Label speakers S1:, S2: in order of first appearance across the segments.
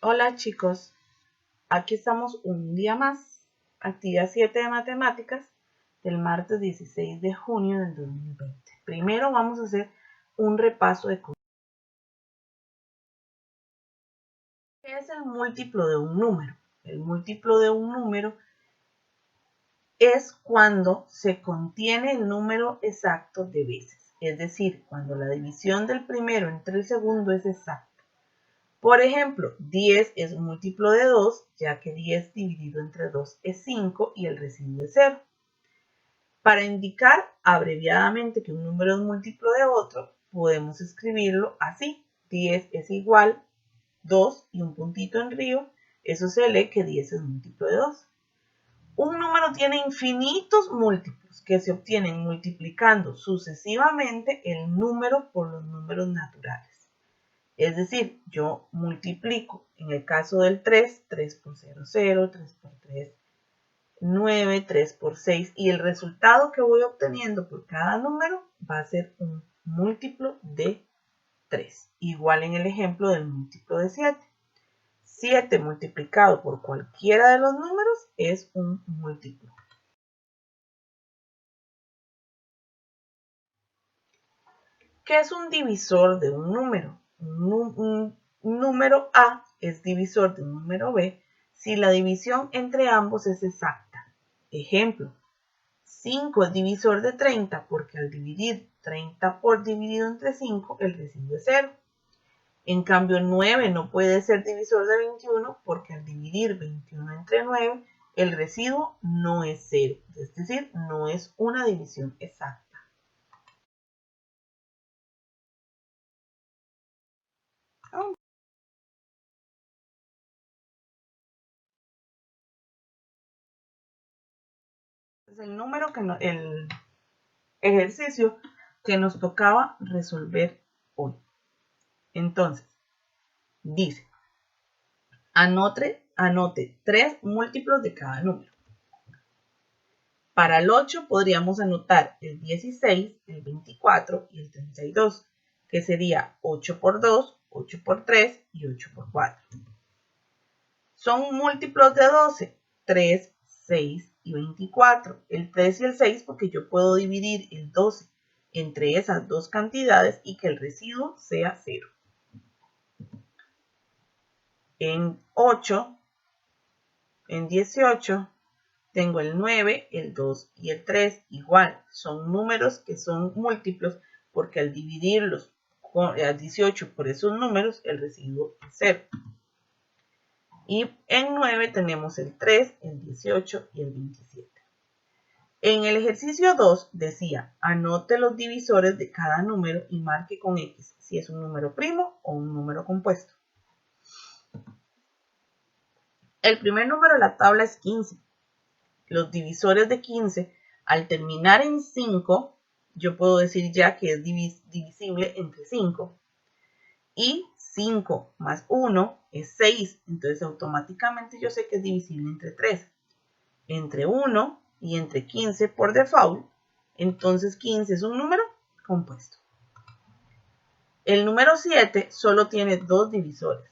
S1: Hola chicos, aquí estamos un día más, actividad 7 de matemáticas del martes 16 de junio del 2020. Primero vamos a hacer un repaso de cosas. ¿Qué es el múltiplo de un número? El múltiplo de un número es cuando se contiene el número exacto de veces, es decir, cuando la división del primero entre el segundo es exacta. Por ejemplo, 10 es un múltiplo de 2, ya que 10 dividido entre 2 es 5 y el residuo es 0. Para indicar abreviadamente que un número es múltiplo de otro, podemos escribirlo así. 10 es igual 2 y un puntito en río. Eso se lee que 10 es múltiplo de 2. Un número tiene infinitos múltiplos que se obtienen multiplicando sucesivamente el número por los números naturales. Es decir, yo multiplico, en el caso del 3, 3 por 0, 0, 3 por 3, 9, 3 por 6, y el resultado que voy obteniendo por cada número va a ser un múltiplo de 3. Igual en el ejemplo del múltiplo de 7. 7 multiplicado por cualquiera de los números es un múltiplo. ¿Qué es un divisor de un número? Un número A es divisor de un número B si la división entre ambos es exacta. Ejemplo, 5 es divisor de 30 porque al dividir 30 por dividido entre 5 el residuo es 0. En cambio 9 no puede ser divisor de 21 porque al dividir 21 entre 9 el residuo no es 0, es decir, no es una división exacta. El ejercicio que nos tocaba resolver hoy. Entonces, dice, anote 3 múltiplos de cada número. Para el 8 podríamos anotar el 16, el 24 y el 32, que sería 8 por 2, 8 por 3 y 8 por 4. Son múltiplos de 12, 3, 6 y 24. El 3 y el 6 porque yo puedo dividir el 12 entre esas dos cantidades y que el residuo sea 0. En 8, en 18, tengo el 9, el 2 y el 3. Igual, son números que son múltiplos porque al dividirlos al 18 por esos números, el residuo es 0. Y en 9 tenemos el 3, el 18 y el 27. En el ejercicio 2 decía, anote los divisores de cada número y marque con X si es un número primo o un número compuesto. El primer número de la tabla es 15. Los divisores de 15, al terminar en 5, yo puedo decir ya que es divisible entre 5. Y 5 más 1 es 6, entonces automáticamente yo sé que es divisible entre 3. Entre 1 y entre 15 por default, entonces 15 es un número compuesto. El número 7 solo tiene dos divisores,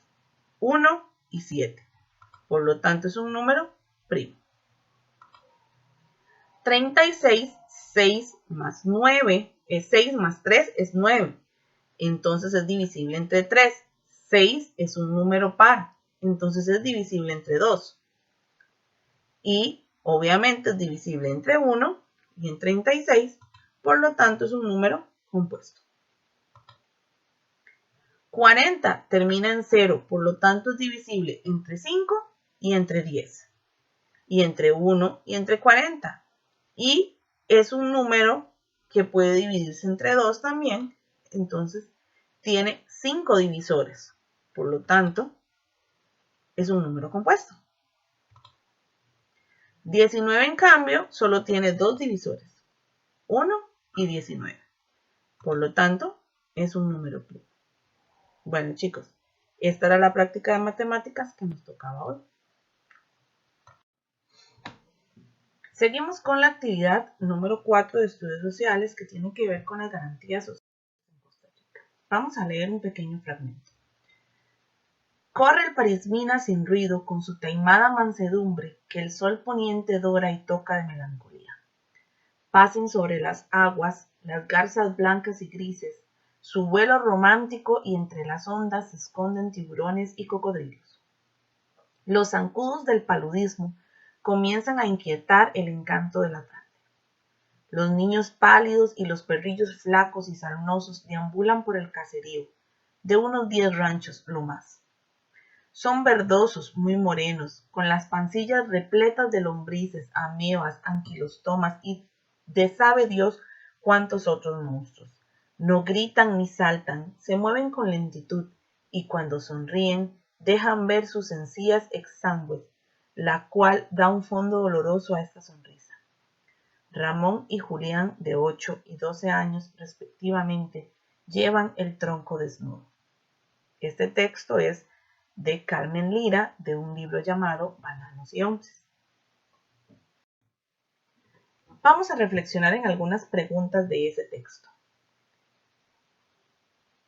S1: 1 y 7. Por lo tanto es un número primo. 36, 6 más 9, 6 más 3 es 9. Entonces es divisible entre 3. 6 es un número par, entonces es divisible entre 2. Y obviamente es divisible entre 1 y en 36, por lo tanto es un número compuesto. 40 termina en 0, por lo tanto es divisible entre 5 y entre 10. Y entre 1 y entre 40. Y es un número que puede dividirse entre 2 también, entonces tiene 5 divisores. Por lo tanto, es un número compuesto. 19, en cambio, solo tiene dos divisores, 1 y 19. Por lo tanto, es un número primo. Bueno, chicos, esta era la práctica de matemáticas que nos tocaba hoy. Seguimos con la actividad número 4 de estudios sociales que tiene que ver con las garantías sociales en Costa Rica. Vamos a leer un pequeño fragmento. Corre el Parismina sin ruido con su taimada mansedumbre que el sol poniente dora y toca de melancolía. Pasen sobre las aguas las garzas blancas y grises, su vuelo romántico y entre las ondas se esconden tiburones y cocodrilos. Los zancudos del paludismo comienzan a inquietar el encanto de la tarde. Los niños pálidos y los perrillos flacos y sarnosos deambulan por el caserío, de unos 10 ranchos lo más. Son verdosos, muy morenos, con las pancillas repletas de lombrices, amebas, anquilostomas y de sabe Dios cuántos otros monstruos. No gritan ni saltan, se mueven con lentitud y cuando sonríen dejan ver sus encías exangües, la cual da un fondo doloroso a esta sonrisa. Ramón y Julián, de 8 y 12 años respectivamente, llevan el tronco desnudo. Este texto es de Carmen Lira, de un libro llamado Bananos y Onces. Vamos a reflexionar en algunas preguntas de ese texto.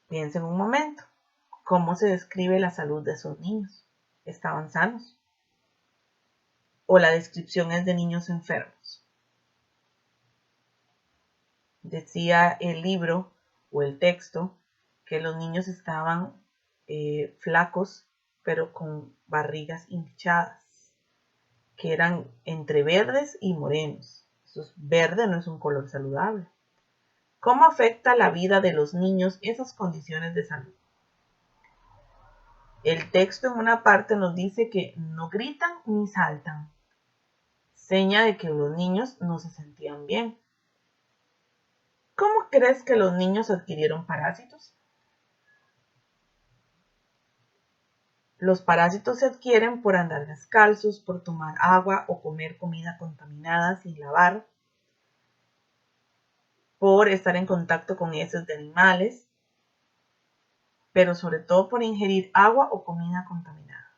S1: Piensen un momento. ¿Cómo se describe la salud de esos niños? ¿Estaban sanos? ¿O la descripción es de niños enfermos? Decía el libro o el texto que los niños estaban flacos, pero con barrigas hinchadas, que eran entre verdes y morenos. Verde no es un color saludable. ¿Cómo afecta la vida de los niños esas condiciones de salud? El texto en una parte nos dice que no gritan ni saltan, seña de que los niños no se sentían bien. ¿Cómo crees que los niños adquirieron parásitos? Los parásitos se adquieren por andar descalzos, por tomar agua o comer comida contaminada sin lavar, por estar en contacto con heces de animales, pero sobre todo por ingerir agua o comida contaminada.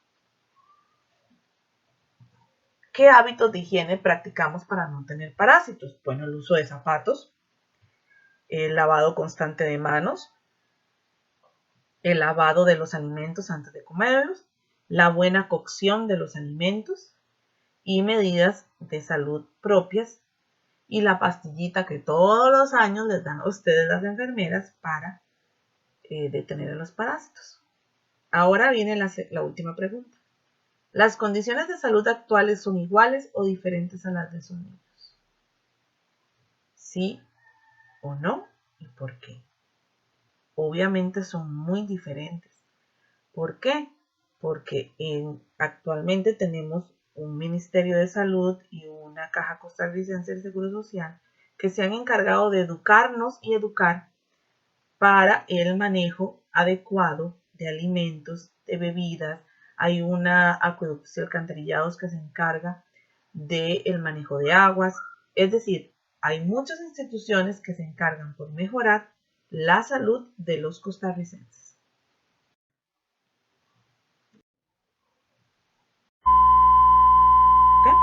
S1: ¿Qué hábitos de higiene practicamos para no tener parásitos? Bueno, el uso de zapatos, el lavado constante de manos, el lavado de los alimentos antes de comerlos, la buena cocción de los alimentos y medidas de salud propias y la pastillita que todos los años les dan a ustedes las enfermeras para detener a los parásitos. Ahora viene la última pregunta. ¿Las condiciones de salud actuales son iguales o diferentes a las de sus niños? ¿Sí o no? ¿Y por qué? Obviamente son muy diferentes. ¿Por qué? Porque actualmente tenemos un Ministerio de Salud y una Caja Costarricense del Seguro Social que se han encargado de educarnos y educar para el manejo adecuado de alimentos, de bebidas. Hay una acueductos y alcantarillados que se encarga del manejo de aguas. Es decir, hay muchas instituciones que se encargan por mejorar la salud de los costarricenses. ¿Okay?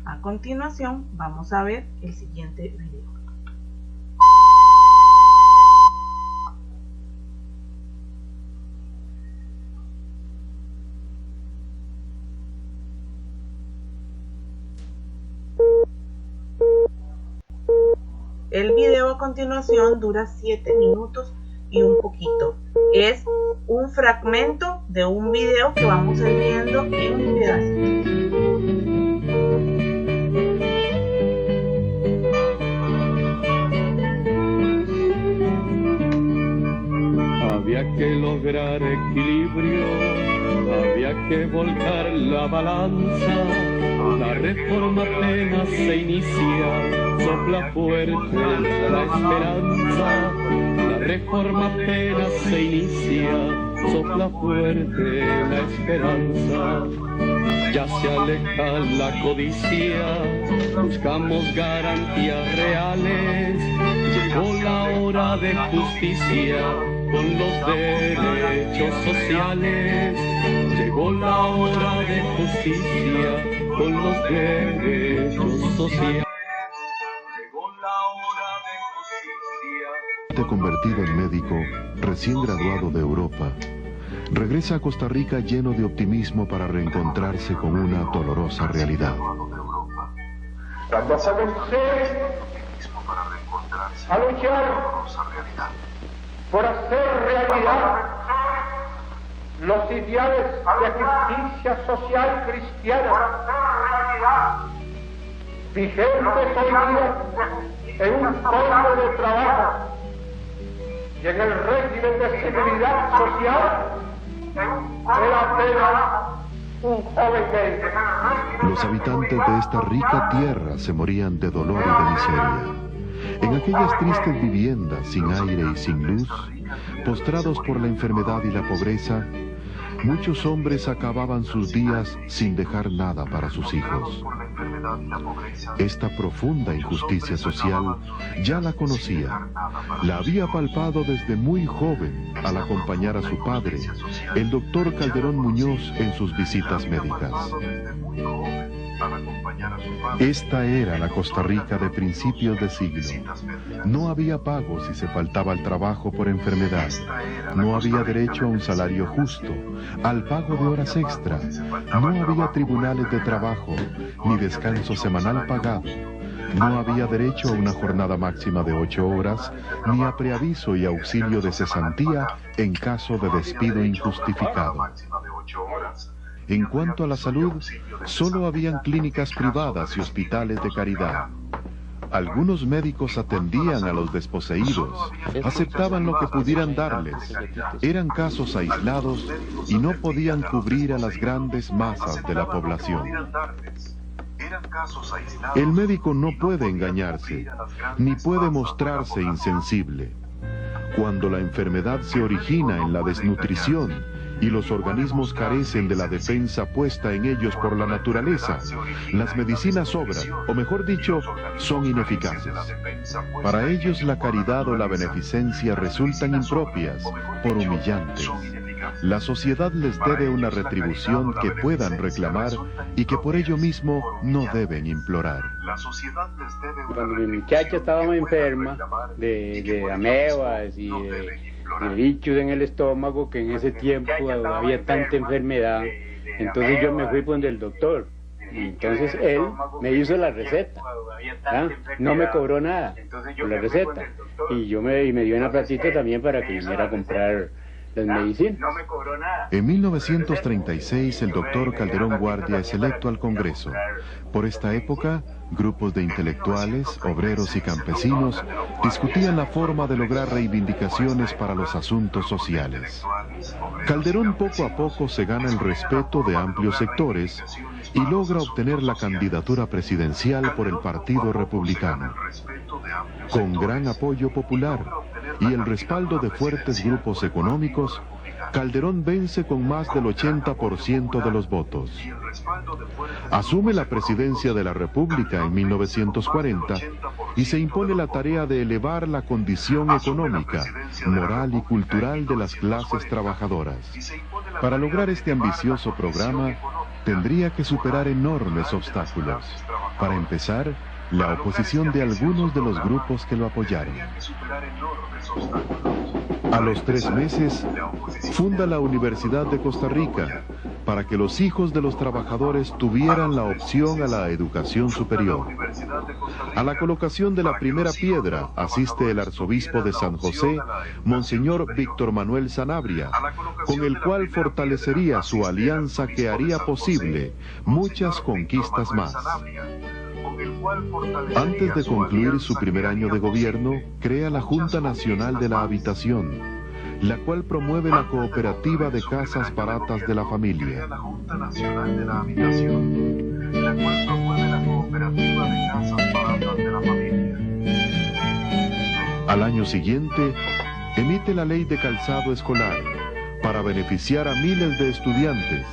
S1: A continuación vamos a ver el siguiente video. El video a continuación dura 7 minutos y un poquito. Es un fragmento de un video que vamos a ir viendo en pedacitos.
S2: Había que lograr equilibrio, había que volcar la balanza. La reforma apenas se inicia, sopla fuerte la esperanza. La reforma apenas se inicia, sopla fuerte la esperanza. Ya se aleja la codicia, buscamos garantías reales. Llegó la hora de justicia con los derechos sociales. Llegó la hora de justicia con los derechos sociales. Llegó la hora de justicia.
S3: Te convertido en médico, recién graduado de Europa. regresa a Costa Rica lleno de optimismo para reencontrarse con una dolorosa realidad.
S4: Cuando comencé a luchar por hacer realidad los ideales de justicia social cristiana vigentes hoy día en un código de trabajo y en el régimen de seguridad social, era apenas un joven médico.
S3: Los habitantes de esta rica tierra se morían de dolor y de miseria. En aquellas tristes viviendas sin aire y sin luz, postrados por la enfermedad y la pobreza, muchos hombres acababan sus días sin dejar nada para sus hijos. Esta profunda injusticia social ya la conocía. La había palpado desde muy joven al acompañar a su padre, el doctor Calderón Muñoz, en sus visitas médicas. Esta era la Costa Rica de principios de siglo. No había pago si se faltaba al trabajo por enfermedad. No había derecho a un salario justo, al pago de horas extra. No había tribunales de trabajo, ni descanso semanal pagado. No había derecho a una jornada máxima de 8 horas, ni a preaviso y auxilio de cesantía en caso de despido injustificado. En cuanto a la salud, solo habían clínicas privadas y hospitales de caridad. Algunos médicos atendían a los desposeídos, aceptaban lo que pudieran darles. Eran casos aislados y no podían cubrir a las grandes masas de la población. El médico no puede engañarse, ni puede mostrarse insensible. Cuando la enfermedad se origina en la desnutrición y los organismos carecen de la defensa puesta en ellos por la naturaleza, las medicinas sobran, o mejor dicho, son ineficaces. Para ellos la caridad o la beneficencia resultan impropias, por humillantes. La sociedad les debe una retribución que puedan reclamar y que por ello mismo no deben implorar.
S5: Cuando mi muchacha estaba muy enferma de amebas y de bichos en el estómago, que en ese tiempo había tanta enfermedad, entonces yo me fui con el doctor. Y entonces él me hizo la receta, no me cobró nada por la receta, y me dio una platita también para que viniera a comprar las medicinas.
S3: En 1936 el doctor Calderón Guardia es electo al Congreso. Por esta época, grupos de intelectuales, obreros y campesinos discutían la forma de lograr reivindicaciones para los asuntos sociales. Calderón poco a poco se gana el respeto de amplios sectores y logra obtener la candidatura presidencial por el Partido Republicano. Con gran apoyo popular y el respaldo de fuertes grupos económicos, Calderón vence con más del 80% de los votos. Asume la presidencia de la República en 1940 y se impone la tarea de elevar la condición económica, moral y cultural de las clases trabajadoras. Para lograr este ambicioso programa, tendría que superar enormes obstáculos. Para empezar, la oposición de algunos de los grupos que lo apoyaron. A los 3 meses, funda la Universidad de Costa Rica para que los hijos de los trabajadores tuvieran la opción a la educación superior. A la colocación de la primera piedra asiste el arzobispo de San José, Monseñor Víctor Manuel Sanabria, con el cual fortalecería su alianza que haría posible muchas conquistas más. Antes de concluir su primer año de gobierno, crea la Junta Nacional de la Habitación, la cual promueve la cooperativa de casas baratas de la familia. Al año siguiente, emite la Ley de Calzado Escolar, para beneficiar a miles de estudiantes.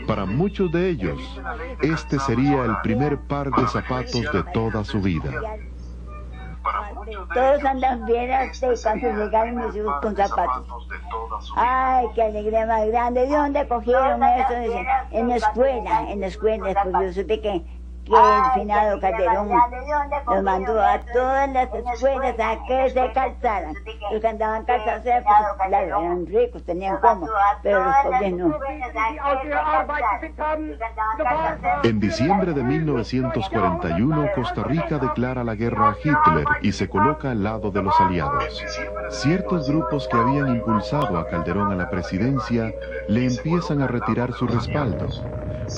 S3: Para muchos de ellos, este sería el primer par de zapatos de toda su vida.
S6: Todos andan bien hasta cuando llegaron mis hijos con zapatos. Ay, qué alegría más grande. ¿De dónde cogieron eso? En la escuela, después yo supe que que el finado Calderón nos mandó a todas las escuelas a que se calzaran. Los que andaban calzados era porque, claro, eran ricos, tenían cómo, pero los pobres no.
S3: En diciembre de 1941, Costa Rica declara la guerra a Hitler y se coloca al lado de los aliados. Ciertos grupos que habían impulsado a Calderón a la presidencia le empiezan a retirar su respaldo.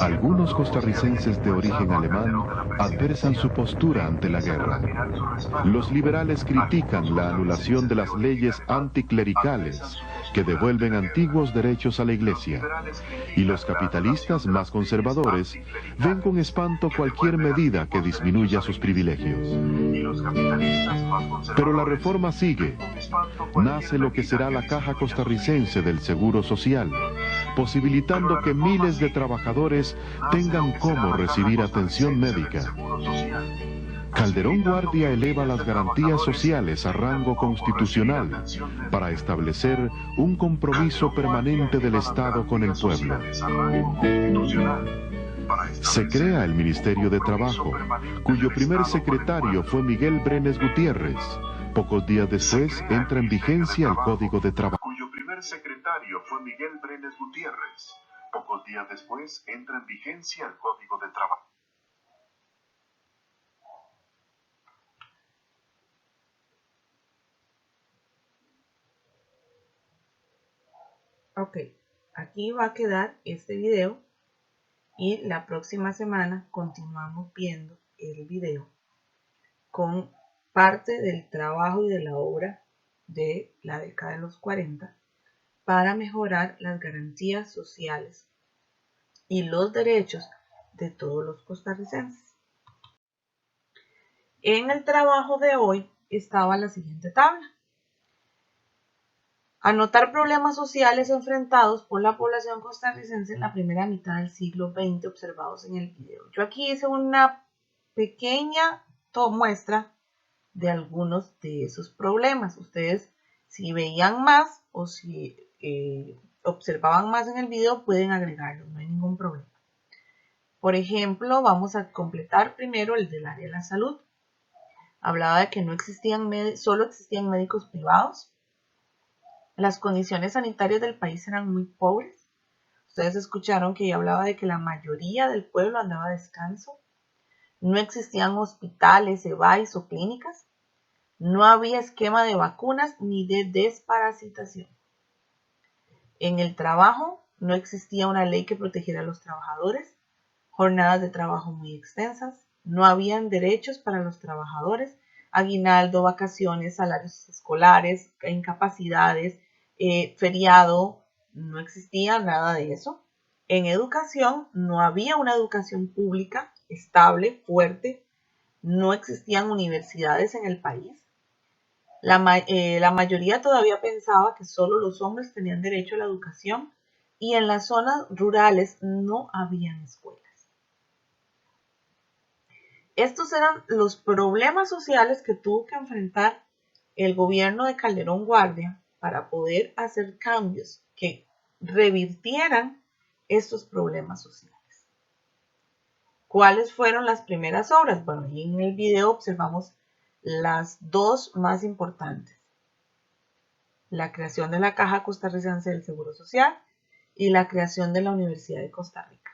S3: Algunos costarricenses de origen alemán adversan su postura ante la guerra. Los liberales critican la anulación de las leyes anticlericales que devuelven antiguos derechos a la Iglesia. Y los capitalistas más conservadores ven con espanto cualquier medida que disminuya sus privilegios. Pero la reforma sigue. Nace lo que será la Caja Costarricense del Seguro Social, posibilitando que miles de trabajadores tengan cómo recibir atención médica. Calderón Guardia eleva las garantías sociales a rango constitucional para establecer un compromiso permanente del Estado con el pueblo. Se crea el Ministerio de Trabajo, cuyo primer secretario fue Miguel Brenes Gutiérrez. Pocos días después entra en vigencia el Código de Trabajo. Pocos días después entra en vigencia el Código de Trabajo.
S1: Ok, aquí va a quedar este video y la próxima semana continuamos viendo el video con parte del trabajo y de la obra de la década de los 40 para mejorar las garantías sociales y los derechos de todos los costarricenses. En el trabajo de hoy estaba la siguiente tabla. Anotar problemas sociales enfrentados por la población costarricense en la primera mitad del siglo XX observados en el video. Yo aquí hice una pequeña muestra de algunos de esos problemas. Ustedes, si veían más o si observaban más en el video, pueden agregarlo, no hay ningún problema. Por ejemplo, vamos a completar primero el del área de la salud. Hablaba de que no existían solo existían médicos privados. Las condiciones sanitarias del país eran muy pobres. Ustedes escucharon que yo hablaba de que la mayoría del pueblo andaba descanso. No existían hospitales, EVAIS o clínicas. No había esquema de vacunas ni de desparasitación. En el trabajo no existía una ley que protegiera a los trabajadores. Jornadas de trabajo muy extensas. No habían derechos para los trabajadores. Aguinaldo, vacaciones, salarios escolares, incapacidades, feriado, no existía nada de eso. En educación no había una educación pública estable, fuerte, no existían universidades en el país. La mayoría todavía pensaba que solo los hombres tenían derecho a la educación y en las zonas rurales no habían escuelas. Estos eran los problemas sociales que tuvo que enfrentar el gobierno de Calderón Guardia para poder hacer cambios que revirtieran estos problemas sociales. ¿Cuáles fueron las primeras obras? Bueno, ahí en el video observamos las dos más importantes. La creación de la Caja Costarricense del Seguro Social y la creación de la Universidad de Costa Rica.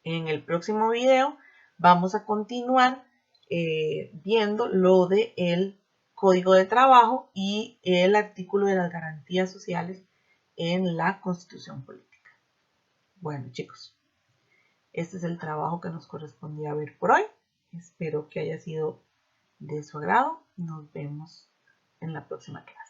S1: En el próximo video vamos a continuar viendo lo del Código de Trabajo y el artículo de las garantías sociales en la Constitución Política. Bueno, chicos, este es el trabajo que nos correspondía ver por hoy. Espero que haya sido de su agrado. Nos vemos en la próxima clase.